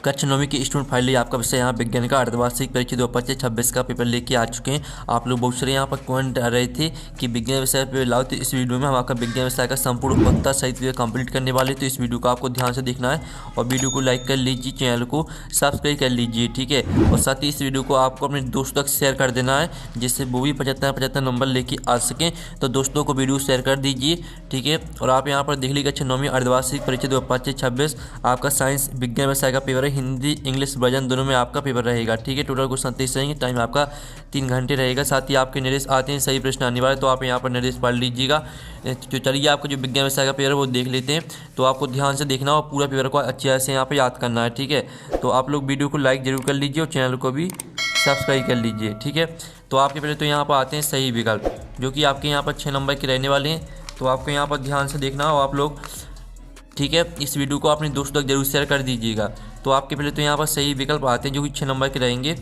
कक्षा 9वीं की student finally आपका विषय यहाँ विज्ञान का अर्धवार्षिक परीक्षा 2025-26 का पेपर लेके आ चुके हैं। आप लोग बहुत सारे यहाँ पर कमेंट आ रहे थे कि विज्ञान विषय पे लाओ, तो इस वीडियो में हम आपका विज्ञान विषय का संपूर्ण उत्तर सहित कंप्लीट करने वाले। तो इस वीडियो को आपको ध्यान से देखना है और वीडियो को लाइक कर लीजिए, चैनल को सब्सक्राइब कर लीजिए, ठीक है। और साथ ही इस वीडियो को आपको अपने दोस्तों तक शेयर कर देना है, जिससे वो भी 75 नंबर लेके आ सकें। तो दोस्तों को वीडियो शेयर कर दीजिए, ठीक है। और आप यहाँ पर देख लीजिए कक्षा 9वीं अर्धवार्षिक परीक्षा 2025-26 आपका साइंस विज्ञान विषय का पेपर है। हिंदी इंग्लिश वर्जन दोनों में आपका पेपर रहेगा, ठीक है। टोटल क्वेश्चन 30 रहेंगे, टाइम आपका 3 घंटे रहेगा। साथ ही आपके निर्देश आते हैं सही प्रश्न आने वाले, तो आप यहाँ पर निर्देश पढ़ लीजिएगा। तो चलिए आपका जो विज्ञान विषय का पेपर है वो देख लेते हैं। तो आपको ध्यान से देखना और पूरा पेपर को अच्छे से यहाँ पर याद करना है, ठीक है। तो आप लोग वीडियो को लाइक जरूर कर लीजिए और चैनल को भी सब्सक्राइब कर लीजिए, ठीक है। तो आपके पहले तो यहाँ पर आते हैं सही विकल्प, जो कि आपके यहाँ पर 6 नंबर के रहने वाले हैं। तो आपको यहाँ पर ध्यान से देखना हो आप लोग, ठीक है। इस वीडियो को अपने दोस्तों तक जरूर शेयर कर दीजिएगा। तो आपके पहले तो यहाँ पर सही विकल्प आते हैं, जो कि 6 नंबर के रहेंगे,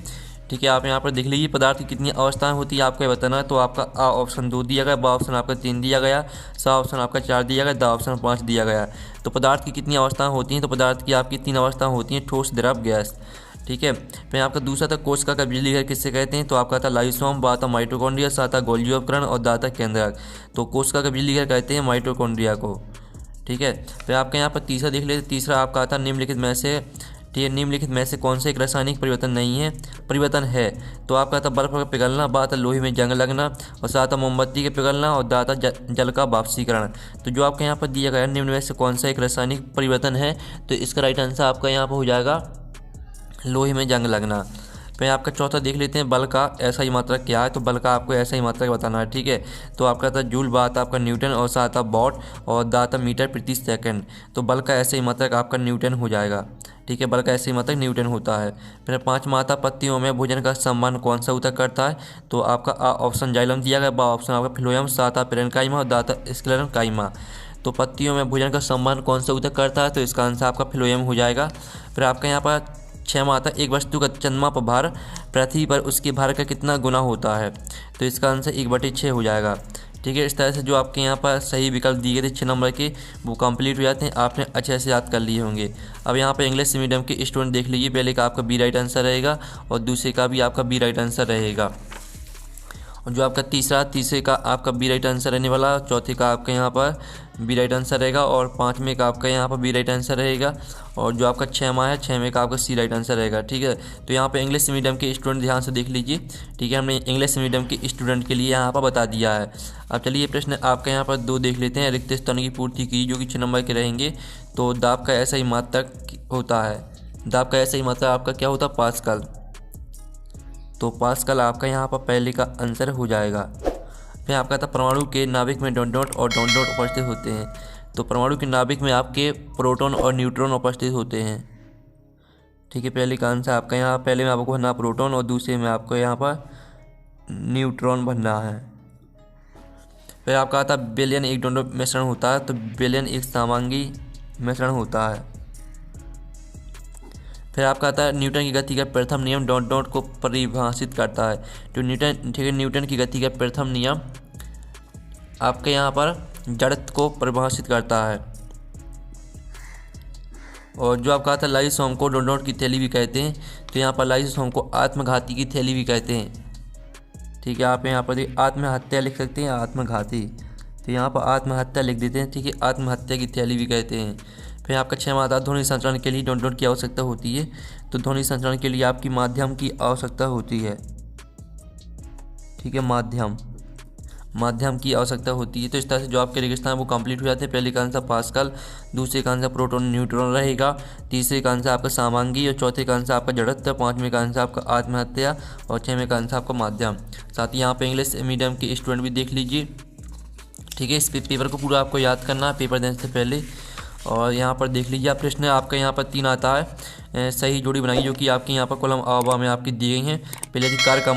ठीक है। आप यहाँ पर देख लीजिए पदार्थ की कितनी अवस्थाएं होती है आपको बताना है। तो आपका आ ऑप्शन 2 दिया गया, बा ऑप्शन आपका 3 दिया गया, सा ऑप्शन आपका 4 दिया गया, दा ऑप्शन 5 दिया गया। तो पदार्थ की कितनी अवस्थाएं होती हैं, तो पदार्थ की आपकी 3 अवस्थाएं होती हैं, ठोस, द्रव, गैस, ठीक है। फिर आपका दूसरा था कोशिका का बिजली घर किससे कहते हैं, तो आपका था लाइसोम, बा था माइटोकॉन्ड्रिया, सा था गोल्गी उपकरण और दा था केंद्रक। तो कोशिका का बिजली घर कहते हैं माइटोकॉन्ड्रिया को, ठीक है। फिर आपके यहाँ पर तीसरा देख लेते, तीसरा आपका आता निम्नलिखित में से, ठीक है, निम्नलिखित में से कौन से एक रासायनिक परिवर्तन नहीं है, परिवर्तन है। तो आपका था बर्फ का पिघलना, बा था लोहे में जंग लगना और साथ मोमबत्ती के पिघलना और दा था जल का वाष्पीकरण। तो जो आपके यहाँ पर दिया गया निम्न में से कौन सा एक रासायनिक परिवर्तन है, तो इसका राइट आंसर आपका यहाँ पर हो जाएगा लोहे में जंग लगना। फिर आपका चौथा देख लेते हैं बल का ऐसा ही मात्रक क्या है, तो बल का आपको ऐसा ही मात्रक बताना है, ठीक है। तो आपका था जूल, बा था आपका न्यूटन और सा था वॉट और दा था मीटर प्रति सेकंड। तो बल का ऐसा ही मात्रक आपका न्यूटन हो जाएगा, ठीक है। बल का ऐसे ही मात्रक न्यूटन होता है। फिर 5वां था पत्तियों में भोजन का संबंध कौन सा ऊतक करता है, तो आपका आ ऑप्शन जाइलम दिया गया, बा ऑप्शन आपका फिलोयम, सा था पेरेन्काइमा और दा था स्क्लेरेन्काइमा। तो पत्तियों में भोजन का संबंध कौन सा ऊतक करता है, तो इसका आंसर आपका फिलोयम हो जाएगा। फिर आपका यहाँ पर 6वां आता एक वस्तु का चंद्रमा पर भार पृथ्वी पर उसके भार का कितना गुना होता है, तो इसका आंसर 1/6 हो जाएगा, ठीक है। इस तरह से जो आपके यहाँ पर सही विकल्प दिए गए थे 6 नंबर के, वो कंप्लीट हो जाते हैं, आपने अच्छे से याद कर लिए होंगे। अब यहाँ पर इंग्लिश मीडियम के स्टूडेंट देख लीजिए, पहले का आपका बी राइट आंसर रहेगा और दूसरे का भी आपका बी राइट आंसर रहेगा। और जो आपका तीसरे का आपका बी राइट आंसर रहने वाला, चौथे का आपका यहाँ पर बी राइट आंसर रहेगा और 5वें का आपका यहाँ पर बी राइट आंसर रहेगा। और जो आपका 6वां है, 6वें का आपका सी राइट आंसर रहेगा, ठीक है। तो यहाँ पर इंग्लिश मीडियम के स्टूडेंट ध्यान से देख लीजिए, ठीक है। हमने इंग्लिश मीडियम के स्टूडेंट के लिए यहाँ पर बता दिया है। अब चलिए प्रश्न आपका यहाँ पर 2 देख लेते हैं, रिक्त स्थान की पूर्ति की, जो कि 6 नंबर के रहेंगे। तो दाब का ऐसा ही मात्रक होता है, दाब का ऐसा ही मात्रक आपका क्या होता है, पास्कल। तो पास्कल आपका यहाँ पर पहले का आंसर हो जाएगा। फिर आपका था परमाणु के नाभिक में डॉट डॉट और डॉट डॉट उपस्थित होते हैं। तो परमाणु के नाभिक में आपके प्रोटॉन और न्यूट्रॉन उपस्थित होते हैं, ठीक है। पहले का आंसर आपका यहाँ पहले में आपको भरना प्रोटॉन और दूसरे में आपको यहाँ पर न्यूट्रॉन भरना है। फिर आपका आता विलयन एक डॉट मिश्रण होता है, तो विलयन एक समांगी मिश्रण होता है। फिर आपका आता है न्यूटन की गति का प्रथम नियम डॉट डॉट को परिभाषित करता है। तो न्यूटन, ठीक है, न्यूटन की गति का प्रथम नियम आपके यहाँ पर जड़त्व को परिभाषित करता है। और जो आपका आता है लाइसोम को डॉट डॉट की थैली भी कहते हैं। तो यहाँ पर लाइसोम को आत्मघाती की थैली भी कहते हैं, ठीक है। आप यहाँ पर आत्महत्या लिख सकते हैं, आत्मघाती, तो यहाँ पर आत्महत्या लिख देते हैं, ठीक है। आत्महत्या की थैली भी कहते हैं। फिर आपका 6वां आता है ध्वनि संचरण के लिए डॉट डॉट की आवश्यकता होती है। तो ध्वनि संचरण के लिए आपकी माध्यम की आवश्यकता होती है, ठीक है। माध्यम की आवश्यकता होती है। तो इस तरह से जो आपके रेगिस्तान वो कंप्लीट हो जाते हैं। पहले का आंसर पास्कल, दूसरे का आंसर प्रोटॉन न्यूट्रॉन रहेगा, तीसरे का आंसर आपका समांगी और चौथे का आंसर आपका जड़त्व, 5वें का आंसर आपका आत्महत्या और 6वें का आंसर आपका माध्यम। साथ ही यहाँ पर इंग्लिश मीडियम के स्टूडेंट भी देख लीजिए, ठीक है। इस पेपर को पूरा आपको याद करना है पेपर देने से पहले। और यहाँ पर देख लीजिए आप प्रश्न आपका यहाँ पर 3 आता है, सही जोड़ी बनाइए, जो कि आपकी यहाँ पर कॉलम आवा में आपकी दी गई हैं। पहले थी कार का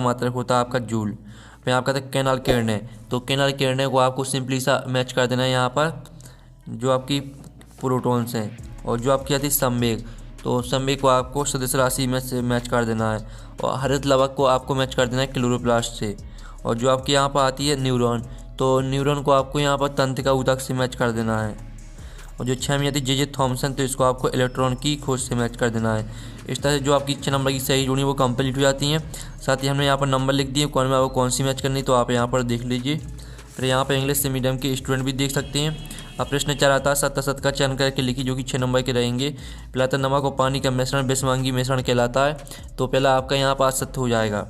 मात्रक होता है आपका जूल। फिर आपका था कैनाल किरणें, तो कैनाल किरणें को आपको सिंपली सा मैच कर देना है यहाँ पर जो आपकी प्रोटॉन्स हैं। और जो आपकी आती है संवेग, तो संवेग को आपको सदिश राशि में से मैच कर देना है। और हरित लवक को आपको मैच कर देना है क्लोरोप्लास्ट से। और जो आपकी यहाँ पर आती है न्यूरॉन, तो न्यूरॉन को आपको यहाँ पर तंत्रिका ऊतक से मैच कर देना है। और जो 6 में आती है जे थॉमसन, तो इसको आपको इलेक्ट्रॉन की खोज से मैच कर देना है। इस तरह से जो आपकी 6 नंबर की सही जोड़ी वो कंप्लीट हो जाती हैं। साथ ही हमने यहाँ पर नंबर लिख दिए कौन में आपको कौन सी मैच करनी, तो आप यहाँ पर देख लीजिए। फिर यहाँ पर इंग्लिश से मीडियम के स्टूडेंट भी देख सकते हैं। अब प्रश्न 4 आता है, सत्ता का चयन करके लिखी जो कि 6 नंबर के रहेंगे। पिलाता नमक और पानी का मिश्रण विषवांगी मिश्रण कहलाता है। तो पहला आपका यहाँ पर असत्य हो जाएगा,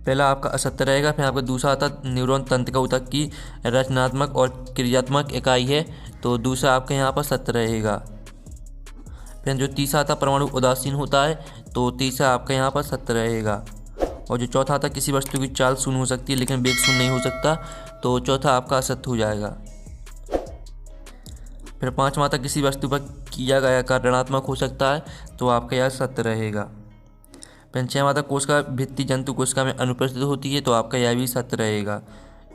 पहला आपका असत्य रहेगा। फिर आपका दूसरा आता न्यूरॉन तंत्रिका ऊतक की रचनात्मक और क्रियात्मक इकाई है, तो दूसरा आपका यहाँ पर सत्य रहेगा। फिर जो तीसरा आता परमाणु उदासीन होता है, तो तीसरा आपका यहाँ पर सत्य रहेगा। और जो चौथा आता किसी वस्तु की चाल शून्य हो सकती है लेकिन वेग शून्य नहीं हो सकता, तो चौथा आपका असत्य हो जाएगा। फिर पांचवा आता किसी वस्तु पर किया गया कार्य ऋणात्मक हो सकता है, तो आपका यह सत्य रहेगा। फिर छठवां आता कोशिका भित्ति जंतु कोशिका में अनुपस्थित होती है, तो आपका यह भी सत्य रहेगा।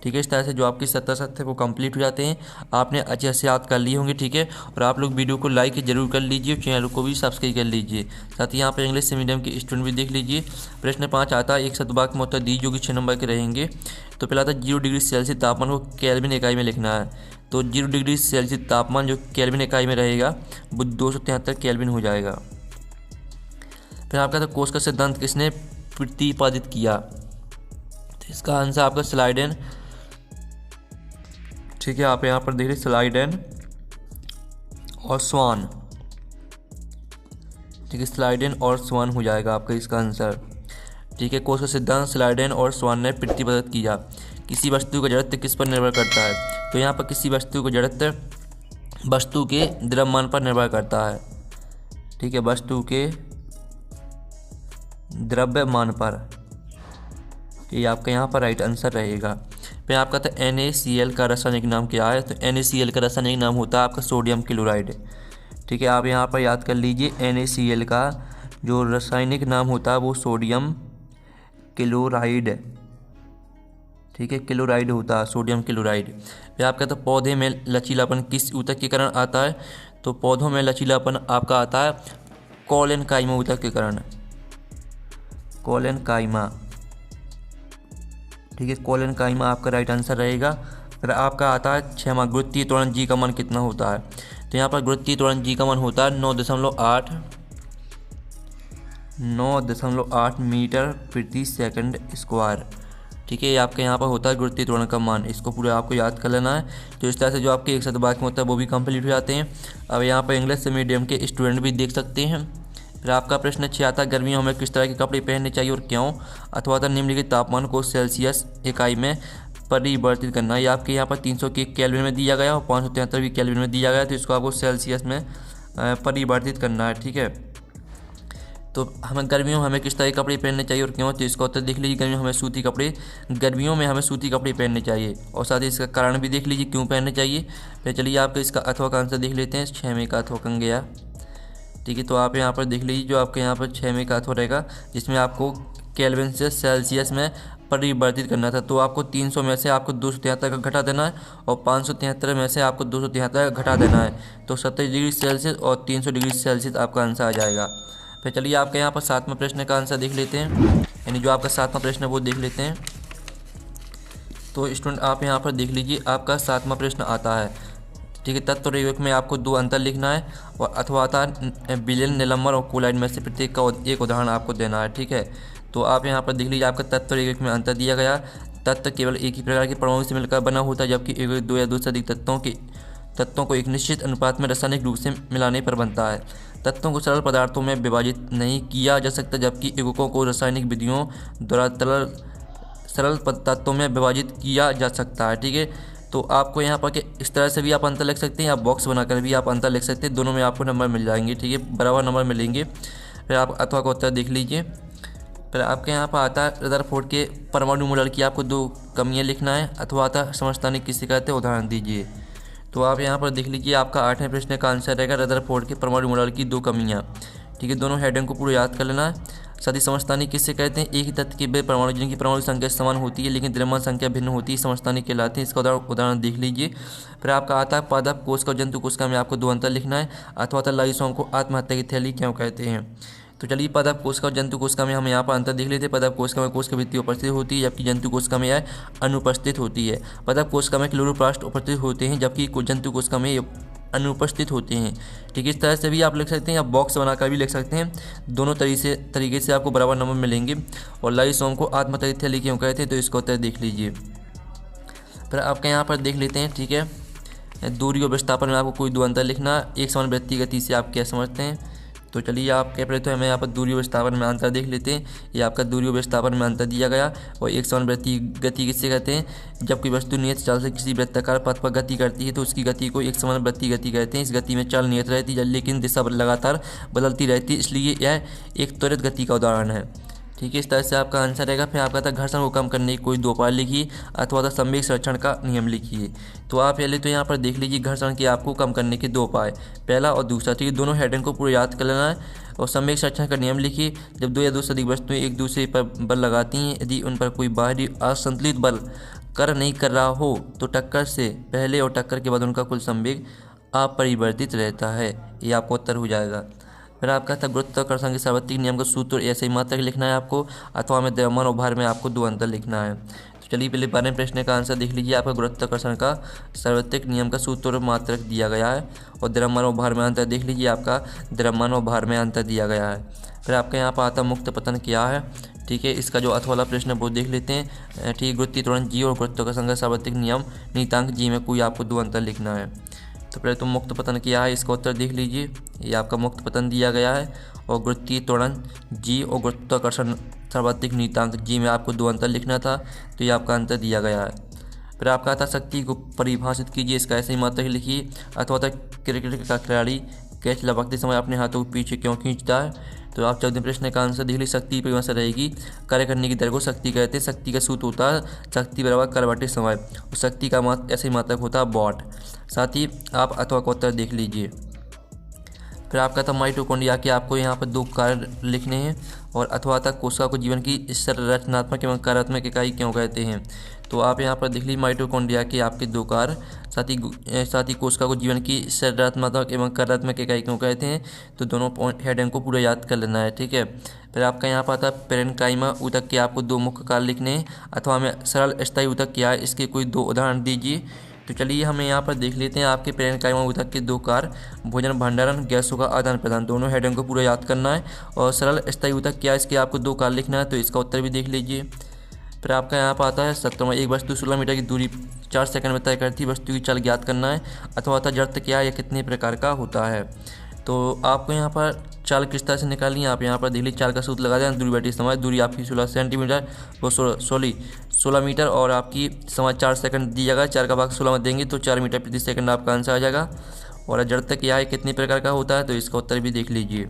ठीक है, इस तरह से जो आपकी 70 सत्य वो कंप्लीट हो जाते हैं। आपने अच्छे से याद कर लिए होंगे। ठीक है, और आप लोग वीडियो को लाइक जरूर कर लीजिए, चैनल को भी सब्सक्राइब कर लीजिए। साथ ही यहाँ पर इंग्लिश से मीडियम के स्टूडेंट भी देख लीजिए। प्रश्न 5 आता है, एक शतवाक्य में उत्तर दी जो कि 6 नंबर के रहेंगे। तो पहला था 0 डिग्री सेल्सियस तापमान को केल्विन इकाई में लिखना है। तो 0 डिग्री सेल्सियस तापमान जो केल्विन इकाई में रहेगा वो 273 केल्विन हो जाएगा। फिर आपका था कोश का सिद्धांत किसने प्रतिपादित किया, तो इसका आंसर आपका स्लाइडेन। ठीक है, आप यहाँ पर देख रहे स्लाइडेन और स्वान। ठीक है, स्लाइडेन और स्वान हो जाएगा आपका इसका आंसर। ठीक है, कोश का सिद्धांत स्लाइडेन और स्वान ने प्रतिपादित किया। किसी वस्तु का जड़त्व किस पर निर्भर करता है, तो यहाँ पर किसी वस्तु का जड़त्व वस्तु के द्रव्यमान पर निर्भर करता है। ठीक है, वस्तु के द्रव्यमान पर, ये आपका यहाँ पर राइट आंसर रहेगा। फिर आपका था NaCl का रासायनिक नाम क्या है, तो NaCl का रासायनिक नाम होता है आपका सोडियम क्लोराइड। ठीक है, आप यहाँ पर याद कर लीजिए NaCl का जो रासायनिक नाम होता है वो सोडियम क्लोराइड। ठीक है, क्लोराइड होता है सोडियम क्लोराइड। फिर आपका तो पौधे में लचीलापन किस ऊतक के कारण आता है, तो पौधों में लचीलापन आपका आता है कोलेनकाइमा ऊतक के कारण, कोलेनकाइमा। ठीक है, कोलेनकाइमा आपका राइट आंसर रहेगा। फिर आपका आता है 6वां, गुरुत्वीय त्वरण जी का मान कितना होता है, तो यहाँ पर गुरुत्वीय त्वरण जी का मान होता है 9.8 मीटर प्रति सेकंड स्क्वायर। ठीक है, ये आपके यहाँ पर होता है गुरुत्वीय त्वरण का मान, इसको पूरा आपको याद कर लेना है। तो इस तरह से जो आपके एक शतवाक्य में होता है वो भी कंप्लीट हो जाते हैं। अब यहाँ पर इंग्लिश मीडियम के स्टूडेंट भी देख सकते हैं। फिर आपका प्रश्न 6 आता है, गर्मियों में किस तरह के कपड़े पहनने चाहिए और क्यों, अथवा था निम्नलिखित तापमान को सेल्सियस इकाई में परिवर्तित करना। ये आपके यहाँ पर 300 के केल्विन में दिया गया और 573 भी केल्विन में दिया गया, तो इसको आपको सेल्सियस में परिवर्तित करना है। ठीक है, तो हमें गर्मियों में हमें किस तरह के कपड़े पहनने चाहिए और क्यों, तो इसका उत्तर देख लीजिए। गर्मियों में हमें सूती कपड़े पहनने चाहिए, और साथ ही इसका कारण भी देख लीजिए क्यों पहनने चाहिए। फिर चलिए आपको इसका अथवा का आंसर देख लेते हैं। 6 में का अथवा कन गया। ठीक है, तो आप यहाँ पर देख लीजिए जो आपके यहाँ पर 6 में का अथवा रहेगा, जिसमें आपको केल्विन से सेल्सियस में परिवर्तित करना था। तो आपको 300 में से आपको 273 का घटा देना है, और 573 में से आपको 273 का घटा देना है। तो 27 डिग्री सेल्सियस और 300 डिग्री सेल्सियस आपका आंसर आ जाएगा। फिर चलिए आपके यहाँ पर 7वां प्रश्न का आंसर देख लेते हैं, यानी जो आपका 7वां प्रश्न है वो देख लेते हैं। तो स्टूडेंट आप यहाँ पर देख लीजिए, आपका 7वां प्रश्न आता है। ठीक है, तत्व और युग्मक में आपको 2 अंतर लिखना है, और अथवा आता बिलियन, निलंबर और कोलाइड में से प्रत्येक का एक उदाहरण आपको देना है। ठीक है, तो आप यहाँ पर देख लीजिए आपका तत्व और युग्मक में अंतर दिया गया। तत्व केवल एक ही प्रकार के परमाणु से मिलकर बना होता है, जबकि एक 2 या 2 से अधिक तत्वों को एक निश्चित अनुपात में रासायनिक रूप से मिलाने पर बनता है। तत्वों को सरल पदार्थों में विभाजित नहीं किया जा सकता, जबकि युग्मकों को रासायनिक विधियों द्वारा सरल तत्वों में विभाजित किया जा सकता है। ठीक है, तो आपको यहाँ पर इस तरह से भी आप अंतर लिख सकते हैं, या बॉक्स बनाकर भी आप अंतर लिख सकते हैं, दोनों में आपको नंबर मिल जाएंगे। ठीक है, बराबर नंबर मिलेंगे। फिर आप अथवा का उत्तर देख लीजिए। फिर आपके यहाँ पर आता है रदरफोर्ड के परमाणु मॉडल की आपको 2 कमियाँ लिखना है, अथवा आता समझदारी किसी कहते हैं उदाहरण दीजिए। तो आप यहाँ पर देख लीजिए आपका 8वें प्रश्न का आंसर रहेगा रदरफोर्ड के परमाणु मॉडल की 2 कमियाँ। ठीक है, दोनों हेडिंग को पूरा याद कर लेना है। साथ ही समस्थानिक किससे कहते हैं, एक ही तत्व के वे परमाणु जिनकी परमाणु संख्या समान होती है लेकिन द्रव्यमान संख्या भिन्न होती है, समस्थानिक कहलाते हैं। इसका उदाहरण देख लीजिए। फिर आपका आता है पादप कोशिका और जंतु कोशिका में आपको 2 अंतर लिखना है, अथवा लाइसोम को आत्महत्या की थैली क्यों कहते हैं। तो चलिए पादप कोशिका और जंतु कोशिका में हम यहाँ पर अंतर देख लेते हैं। पादप कोशिका में कोशिका भित्ति उपस्थित होती है जबकि जंतु कोशिका में यह अनुपस्थित होती है। पादप कोशिका में क्लोरोप्लास्ट उपस्थित होते हैं जबकि जंतु कोशिका में अनुपस्थित होते हैं। ठीक है, इस तरह से भी आप लिख सकते हैं या बॉक्स बनाकर भी लिख सकते हैं। दोनों तरीके से आपको बराबर नंबर मिलेंगे। और लाइसोम को आत्मतथ्य क्यों कहते हैं, तो इसका उत्तर देख लीजिए। फिर आपके यहाँ पर देख लेते हैं। ठीक है, दूरी और विस्थापन में आपको कोई दो अंतर लिखना। एक समान वृत्तीय गति से आप क्या समझते हैं, तो चलिए आप क्या पहले तो हमें यहाँ पर दूरी और विस्थापन में अंतर देख लेते हैं। ये आपका दूरी और विस्थापन में अंतर दिया गया। और एक समान वृत्तीय गति किससे कहते हैं, जब कोई वस्तु नियत चाल से किसी वृत्ताकार पथ पर गति करती है तो उसकी गति को एक समान वृत्तीय गति कहते हैं। इस गति में चाल नियत रहती है लेकिन दिशा लगातार बदलती रहती है, इसलिए यह एक त्वरित गति का उदाहरण है। ठीक है, इस तरह से आपका आंसर रहेगा। फिर आपका था घर्षण को कम करने की कोई दो उपाय लिखिए अथवा था संवेग संरक्षण का नियम लिखिए। तो आप पहले तो यहाँ पर देख लीजिए घर्षण के आपको कम करने के दो उपाय, पहला और दूसरा। तो ये दोनों हेडन को पूरा याद कर लेना है। और संवेग संरक्षण का नियम लिखिए, जब दो या दो से अधिक वस्तुएं एक दूसरे पर बल लगाती हैं, यदि उन पर कोई बाहरी असंतुलित बल कर नहीं कर रहा हो तो टक्कर से पहले और टक्कर के बाद उनका कुल संवेग अपरिवर्तित रहता है। ये आपको उत्तर हो जाएगा। फिर आपका था गुरुत्वाकर्षण के सार्वत्रिक नियम का सूत्र ऐसे ही मात्रक लिखना है आपको, अथवा में द्रव्यमान और भार में आपको दो अंतर लिखना है। तो चलिए पहले 12वें प्रश्न का आंसर देख लीजिए। आपका गुरुत्वाकर्षण का सार्वत्रिक नियम का सूत्र मात्रक दिया गया है। और द्रव्यमान और भार में अंतर देख लीजिए, आपका द्रव्यमान और भार में अंतर दिया गया है। फिर आपका यहाँ पर आता मुक्त पतन क्या है। ठीक है, इसका जो अथ वाला प्रश्न वो देख लेते हैं। ठीक है, गुरुत्वीय त्वरण जी और गुरुत्वाकर्षण का सार्वत्रिक नियम नियतांक जी में कोई आपको दो अंतर लिखना है। तो पहले तो मुक्त पतन क्या है, इसका उत्तर देख लीजिए। ये आपका मुक्त पतन दिया गया है। और गुरुत्वीय त्वरण जी और गुरुत्वाकर्षण सार्वत्रिक नियतांक जी में आपको दो अंतर लिखना था, तो ये आपका अंतर दिया गया है। फिर आपका आता शक्ति को परिभाषित कीजिए, इसका ऐसे ही मात्रक लिखिए। अथवा क्रिकेट का खिलाड़ी कैच लपकते समय अपने हाथों को पीछे क्यों खींचता है। तो आप 14वें प्रश्न का आंसर देख लीजिए। शक्ति परिभाषा रहेगी, कार्य करने की दर को शक्ति कहते हैं। शक्ति का सूत्र होता है शक्ति बराबर कार्य बटे समय, और शक्ति का ऐसे ही मात्रक होता है वॉट। साथ ही आप अथवा का उत्तर देख लीजिए। फिर आपका था माइटोकॉन्ड्रिया के आपको यहाँ पर दो कार्य लिखने हैं। और अथवा तक कोशिका को जीवन की संरचनात्मक एवं कार्यात्मक इकाई क्यों कहते हैं। तो आप यहाँ पर देख लीजिए माइटोकॉन्ड्रिया के आपके दो कार्य, साथ ही कोशिका को जीवन की संरचनात्मक एवं कार्यात्मक इकाई क्यों कहते हैं। तो दोनों हेडिंग को पूरा याद कर लेना है। ठीक है, फिर आपका यहाँ पर आता है पेरेन्काइमा ऊतक के आपको दो मुख्य कार्य लिखने हैं। अथवा में सरल अस्थायी ऊतक क्या है, इसके कोई दो उदाहरण दीजिए। तो चलिए हमें यहाँ पर देख लेते हैं। आपके पेरेन्काइमा ऊतक के दो कार्य, भोजन भंडारण, गैसों का आदान प्रदान, दोनों हेडिंग को पूरा याद करना है। और सरल अस्थायी ऊतक क्या है, इसके आपको दो कार्य लिखना है, तो इसका उत्तर भी देख लीजिए। फिर आपका यहाँ पर आता है 17वां, एक वस्तु 16 मीटर की दूरी 4 सेकंड में तय करती वस्तु की चाल ज्ञात करना है। अथवा जड़त्व क्या है या कितने प्रकार का होता है। तो आपको यहाँ पर चाल किस तरह से निकालनी है, आप यहाँ पर देख लीजिए। चाल का सूत्र लगा दें, दूरी बटी समय, दूरी आपकी 16 सेंटीमीटर, वो 16 मीटर, और आपकी समय 4 सेकंड दिया गया। 4 का भाग 16 में देंगे तो 4 मीटर प्रति सेकंड आपका आंसर आ जाएगा। और जड़त्व क्या है कितने प्रकार का होता है, तो इसका उत्तर भी देख लीजिए।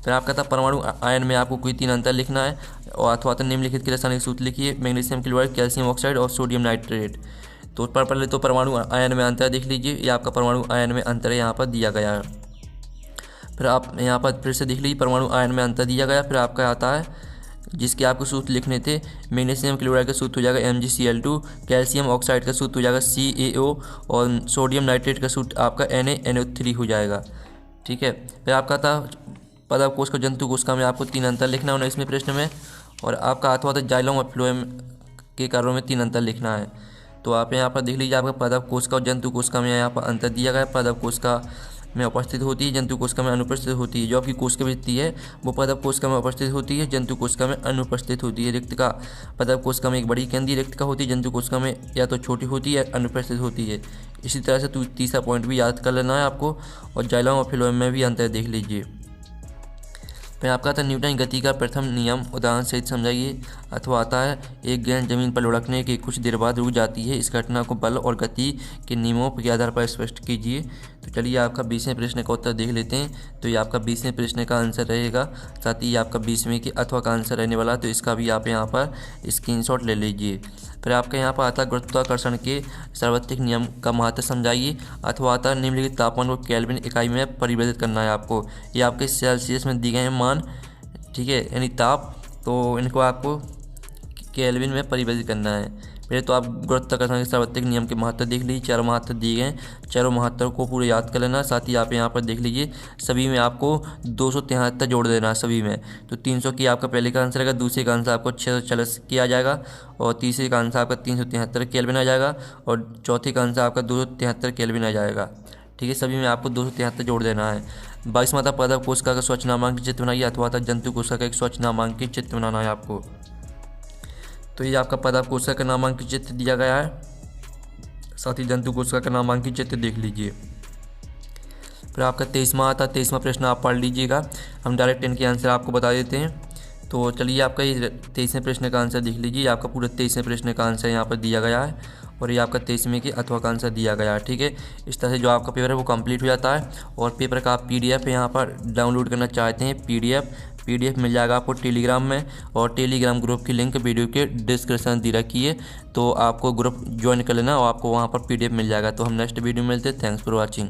फिर आपका था परमाणु आयन में आपको कोई तीन अंतर लिखना है। और अथवा निम्नलिखित के रासायनिक सूत्र लिखिए, मैग्नीशियम क्लोराइड, कैल्शियम ऑक्साइड और सोडियम नाइट्रेट। तो पहले तो परमाणु आयन में अंतर देख लीजिए। ये आपका परमाणु आयन में अंतर यहाँ पर दिया गया है। फिर आप यहाँ पर फिर से देख लीजिए, परमाणु आयन में अंतर दिया गया। फिर आपका आता है जिसके आपको सूत्र लिखने थे, मैग्नीशियम क्लोराइड का सूत्र हो जाएगा MgCl2, कैल्शियम ऑक्साइड का सूत्र हो जाएगा CaO, और सोडियम नाइट्रेट का सूत्र आपका NaNO3 हो जाएगा। ठीक है, फिर आपका था पादप कोशिका जंतु कोशिका में आपको तीन अंतर लिखना है 19वें प्रश्न में। और आपका अथवा था जाइलम और फ्लोएम के कार्यों में तीन अंतर लिखना है। तो आप यहाँ पर देख लीजिए, आपका पादप कोशिका और जंतु कोशिका में यहाँ पर अंतर दिया गया है। पादप कोशिका में उपस्थित होती है, जंतु कोशिका में अनुपस्थित होती है। जो आपकी कोशिका भित्ति है वो पादप कोशिका में उपस्थित होती है, जंतु कोशिका में अनुपस्थित होती है। रिक्तिका पादप कोशिका में एक बड़ी केंद्रीय रिक्तिका होती है, जंतु कोशिका में या तो छोटी होती है या अनुपस्थित होती है। इसी तरह से तीसरा पॉइंट भी याद कर लेना है आपको। और जाइलम और फ्लोएम में भी अंतर देख लीजिए। फिर आपका आता है न्यूटन गति का प्रथम नियम, उदाहरण सहित समझाइए। अथवा आता है एक गेंद जमीन पर लुढ़कने के कुछ देर बाद रुक जाती है, इस घटना को बल और गति के नियमों के आधार पर स्पष्ट कीजिए। तो चलिए आपका 20वें प्रश्न का उत्तर देख लेते हैं। तो ये आपका 20वें प्रश्न का आंसर रहेगा। साथ ही आपका 20वें की अथवा का आंसर रहने वाला, तो इसका भी आप यहाँ पर स्क्रीनशॉट ले लीजिए। फिर आपका यहाँ पर आता है गुरुत्वाकर्षण के सार्वत्रिक नियम का महत्व समझाइए। अथवा आता है निम्नलिखित तापमान को केल्विन इकाई में परिवर्तित करना है आपको। ये आपके सेल्सियस में दिए गए हैं मान, ठीक है, यानी ताप, तो इनको आपको केल्विन में परिवर्तित करना है। पहले तो आप गुरुत्वाकर्षण के सार्वत्रिक नियम के महत्व देख लीजिए। चारों महत्व दिए गए हैं, चारों महत्व को पूरे याद कर लेना। साथ ही आप यहाँ पर देख लीजिए सभी में आपको 273 जोड़ देना है सभी में। तो 300 की आपका पहले का आंसर आएगा, दूसरे का आंसर आपको 640 किया जाएगा और तीसरे का आंसर आपका 373 केल्विन आ जाएगा और चौथे का आंसर आपका 273 केल्विन आ जाएगा। ठीक है, सभी में आपको 273 जोड़ देना है। 22 मात्रा पादप कोशिका का स्वच्छ नामांकित चित्र बनाइए अथवा तक जंतु कोशिका का एक स्वच्छ नामांकित चित्र बनाना है आपको। तो ये आपका पादप कोशिका का नामांकित चित्र दिया गया है, साथ ही जंतु कोशिका का नामांकित चित्र देख लीजिए। फिर आपका 23वां आता है, 23वां प्रश्न आप पढ़ लीजिएगा, हम डायरेक्ट इनके आंसर आपको बता देते हैं। तो चलिए आपका ये 23वें प्रश्न का आंसर देख लीजिए। आपका पूरा 23वें प्रश्न का आंसर यहाँ पर दिया गया है और ये आपका 23वें के अथवा का आंसर दिया गया है। ठीक है, इस तरह से जो आपका पेपर है वो कंप्लीट हो जाता है। और पेपर का आप PDF यहाँ पर डाउनलोड करना चाहते हैं, PDF मिल जाएगा आपको टेलीग्राम में, और टेलीग्राम ग्रुप की लिंक वीडियो के डिस्क्रिप्शन दी रखी है, तो आपको ग्रुप ज्वाइन कर लेना और आपको वहाँ पर PDF मिल जाएगा। तो हम नेक्स्ट वीडियो में मिलते हैं। Thanks for watching.